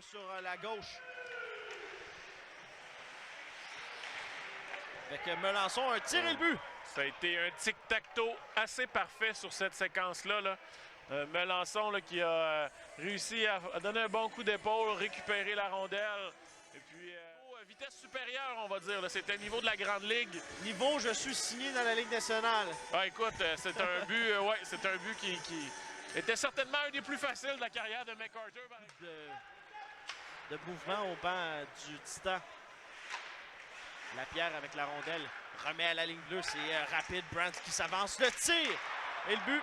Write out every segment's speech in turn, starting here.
sur la gauche. Avec Melançon, un tir et le but. Ça a été un tic-tac-toe assez parfait sur cette séquence-là. Melançon là, qui a réussi à donner un bon coup d'épaule, récupérer la rondelle. Et puis, vitesse supérieure, on va dire. C'était le niveau de la Grande Ligue. Niveau, je suis signé dans la Ligue nationale. Ah, écoute, c'est un but, c'est un but qui était certainement un des plus faciles de la carrière de McArthur. De mouvement au banc du Titan. Lapierre avec la rondelle. Remet à la ligne bleue. C'est rapide. Brandt qui s'avance. Le tir et le but.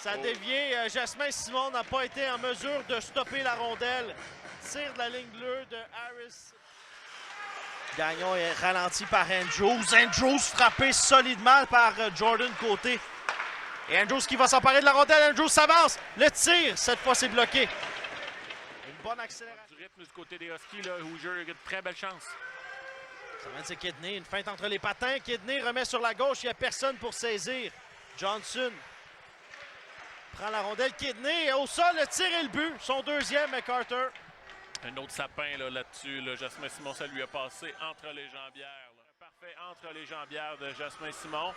Ça a dévié. Jasmin Simon n'a pas été en mesure de stopper la rondelle. Tir de la ligne bleue de Harris. Gagnon est ralenti par Andrews. Andrews frappé solidement par Jordan Côté. Et Andrews qui va s'emparer de la rondelle. Andrews s'avance. Le tir, cette fois, c'est bloqué. Une bonne accélération. Du rythme du côté des Huskies, là, Hoosier a de très belle chance. Ça va être Kidney. Une feinte entre les patins. Kidney remet sur la gauche. Il n'y a personne pour saisir. Johnson prend la rondelle. Kidney au sol. Le tir et le but. Son deuxième, McArthur. Un autre sapin là-dessus. Jasmin Simon, ça lui a passé entre les jambières. Parfait entre les jambières de Jasmin Simon.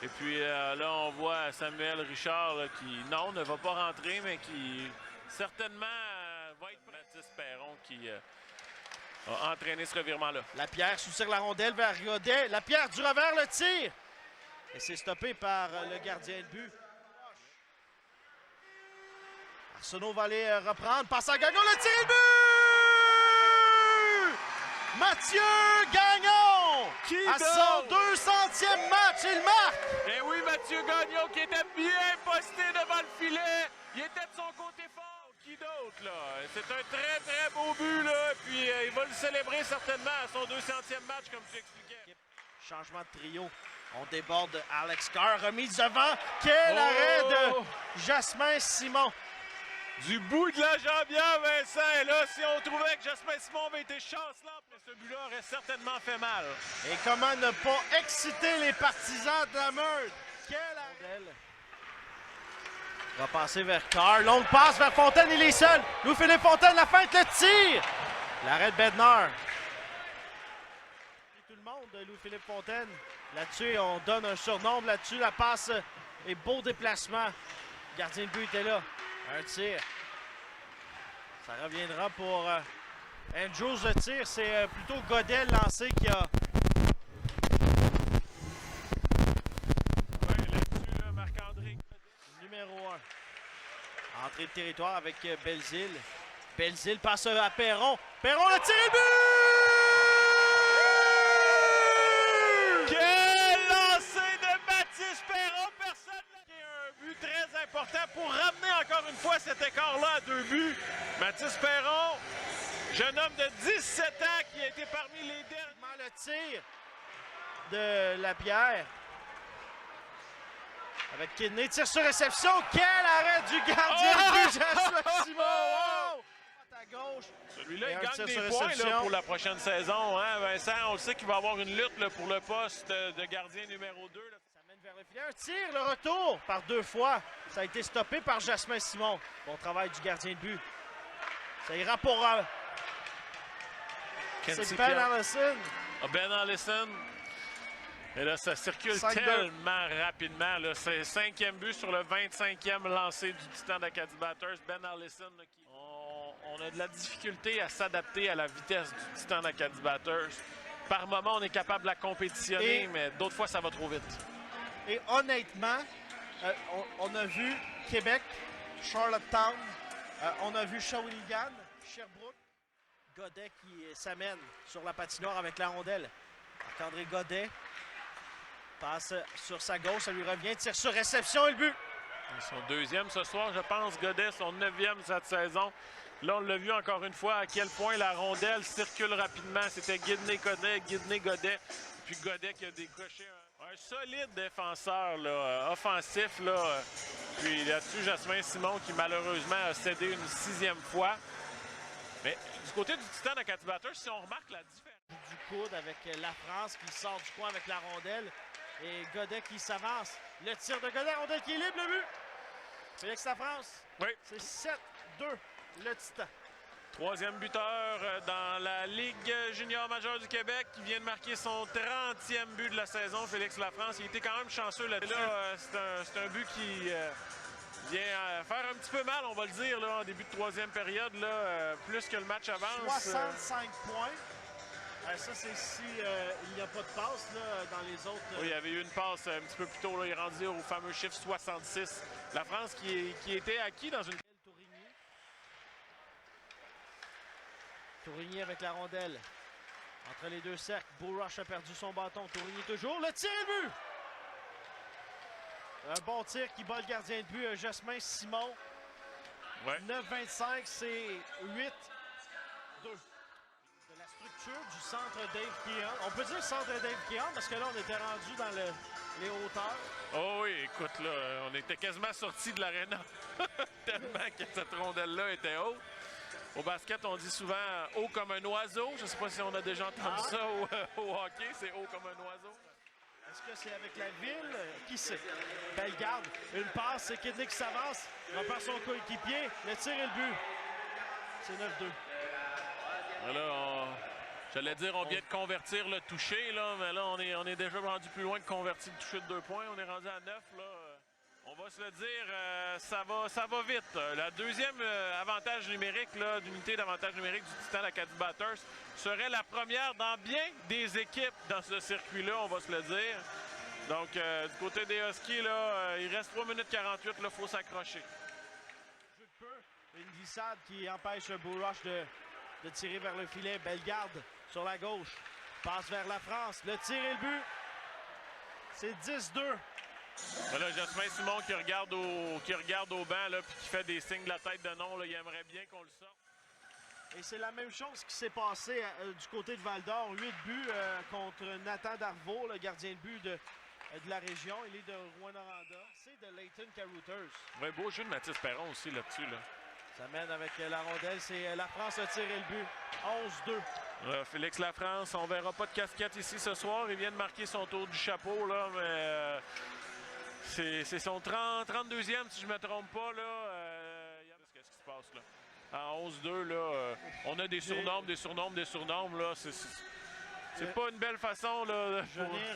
Et puis là, on voit Samuel Richard là, qui, non, ne va pas rentrer, mais qui certainement va être Mathis Perron qui a entraîné ce revirement-là. Lapierre soutire la rondelle vers Godet. Lapierre du revers, le tir. Et c'est stoppé par le gardien de but. Arsenault va aller reprendre. Passe à Gagnon, le tir et le but! Mathieu Gagnon! À son 200e match, il marque! Et oui, Mathieu Gagnon qui était bien posté devant le filet. Il était de son côté fort. Qui d'autre, là? C'est un très, très beau but, là. Puis il va le célébrer certainement à son 200e match, comme tu expliquais. Changement de trio. On déborde Alex Carr, remise devant. Quel arrêt de Jasmin Simon! Du bout de la jambière, Vincent. Et là, si on trouvait que Jasmin Simon avait été chancelant, ce but-là aurait certainement fait mal. Et comment ne pas exciter les partisans de la Meurthe? Quel arrêt! Va passer vers Carr. Longue passe vers Fontaine. Il est seul. Louis-Philippe Fontaine, la feinte, le tir! L'arrêt de Bednar. Tout le monde, Louis-Philippe Fontaine. Là-dessus, on donne un surnombre. Là-dessus, la passe est beau déplacement. Le gardien de but était là. Un tir. Ça reviendra pour Andrews. Le tir, c'est plutôt Godet lancé qui a... Oui, là-dessus, là, Marc-André. Numéro 1. Entrée de territoire avec Belzile. Belzile passe à Perron. Perron, le tir et le but! Quel lancer de Mathis Perron! Personne n'a un but très important pour ramener encore une fois cet écart-là à 2 buts. Mathis Perron, jeune homme de 17 ans qui a été parmi les derniers. Le tir de Lapierre. Avec Kidney, tir sur réception. Quel arrêt du gardien de but, Jasmin Simon! Oh! À gauche. Celui-là, il gagne des points là, pour la prochaine saison. Hein, Vincent, on le sait qu'il va avoir une lutte là, pour le poste de gardien numéro 2. Là. Ça mène vers le filet. Un tir, le retour par 2 fois. Ça a été stoppé par Jasmin Simon. Bon travail du gardien de but. Ça ira pour... c'est Ben Allison. Ben Allison. Et là, ça circule tellement rapidement. C'est le 5e but sur le 25e lancé du Titan d'Acadie Batters. Ben Allison, on a de la difficulté à s'adapter à la vitesse du Titan d'Acadie Batters. Par moment, on est capable de la compétitionner, mais d'autres fois, ça va trop vite. Et honnêtement, on a vu Québec, Charlottetown, on a vu Shawinigan, Sherbrooke. Godet qui s'amène sur la patinoire avec la rondelle. Marc-André Godet passe sur sa gauche, ça lui revient, tire sur réception et le but. Son 2e ce soir, je pense, Godet, son 9e cette saison. Là, on l'a vu encore une fois à quel point la rondelle circule rapidement. C'était Guidney-Godet, Guidney-Godet, puis Godet qui a décoché un solide défenseur là, offensif. Là. Puis là-dessus, Jasmin Simon qui malheureusement a cédé une 6e fois. Mais du côté du Titan d'Acadie Batters, si on remarque la différence. Du coude avec la France qui sort du coin avec la rondelle. Et Godet qui s'avance. Le tir de Godet, rondelle qui est libre, le but. Félix Lafrance. Oui. C'est 7-2, le Titan. Troisième buteur dans la Ligue junior majeure du Québec qui vient de marquer son 30e but de la saison, Félix Lafrance. Il était quand même chanceux là-dessus. C'est un but qui vient faire un petit peu mal, on va le dire, là, en début de troisième période, là, plus que le match avance. 65 points. Ça, c'est si il n'y a pas de passe là, dans les autres. Oui, il y avait eu une passe un petit peu plus tôt. Là, il est rendu au fameux chiffre 66. La France qui était acquis dans une... Tourigny avec la rondelle. Entre les deux cercles, Bourroche a perdu son bâton. Tourigny toujours. Le tir et le but! Un bon tir qui bat le gardien de but, Jasmin Simon. Ouais. 9-25, c'est 8-2. De la structure du centre Dave Keon. On peut dire centre Dave Keon parce que là, on était rendu dans les hauteurs. Oh oui, écoute, là, on était quasiment sortis de l'aréna. Tellement que cette rondelle-là était haute. Au basket, on dit souvent haut comme un oiseau. Je ne sais pas si on a déjà entendu ça au hockey. C'est haut comme un oiseau. Est-ce que c'est avec la ville? Qui sait? Belle garde. Une passe, c'est Kidney qui s'avance. On perd son coéquipier. Le tir et le but. C'est 9-2. Là, j'allais dire, on vient de convertir le toucher, là, mais là, on est déjà rendu plus loin que convertir le toucher de 2 points. On est rendu à 9, là. On va se le dire, ça va vite. La deuxième avantage numérique, d'unité d'avantage numérique du Titan Acadie Batters serait la première dans bien des équipes dans ce circuit-là, on va se le dire. Donc, du côté des Huskies, là, il reste 3 minutes 48, il faut s'accrocher. Une glissade qui empêche Bourroche de tirer vers le filet. Belle garde sur la gauche. Passe vers la France. Le tir et le but. C'est 10-2. Voilà, Jasmin Simon qui regarde au banc là, puis qui fait des signes de la tête de non. Là, il aimerait bien qu'on le sorte. Et c'est la même chose qui s'est passé du côté de Val-d'Or. 8 buts contre Nathan Darvaux, le gardien de but de la région. Il est de Rouyn-Noranda. C'est de Leighton Carouters. Ouais, beau jeu de Mathis Perron aussi là-dessus. Là. Ça mène avec la rondelle. C'est la France a tiré le but. 11-2. Félix Lafrance, on verra pas de casquette ici ce soir. Il vient de marquer son tour du chapeau, là, mais c'est son 32e, si je ne me trompe pas. Qu'est-ce qui se passe là? À 11-2, là, on a des surnombres. Là, c'est pas une belle façon. Là, Je n'ai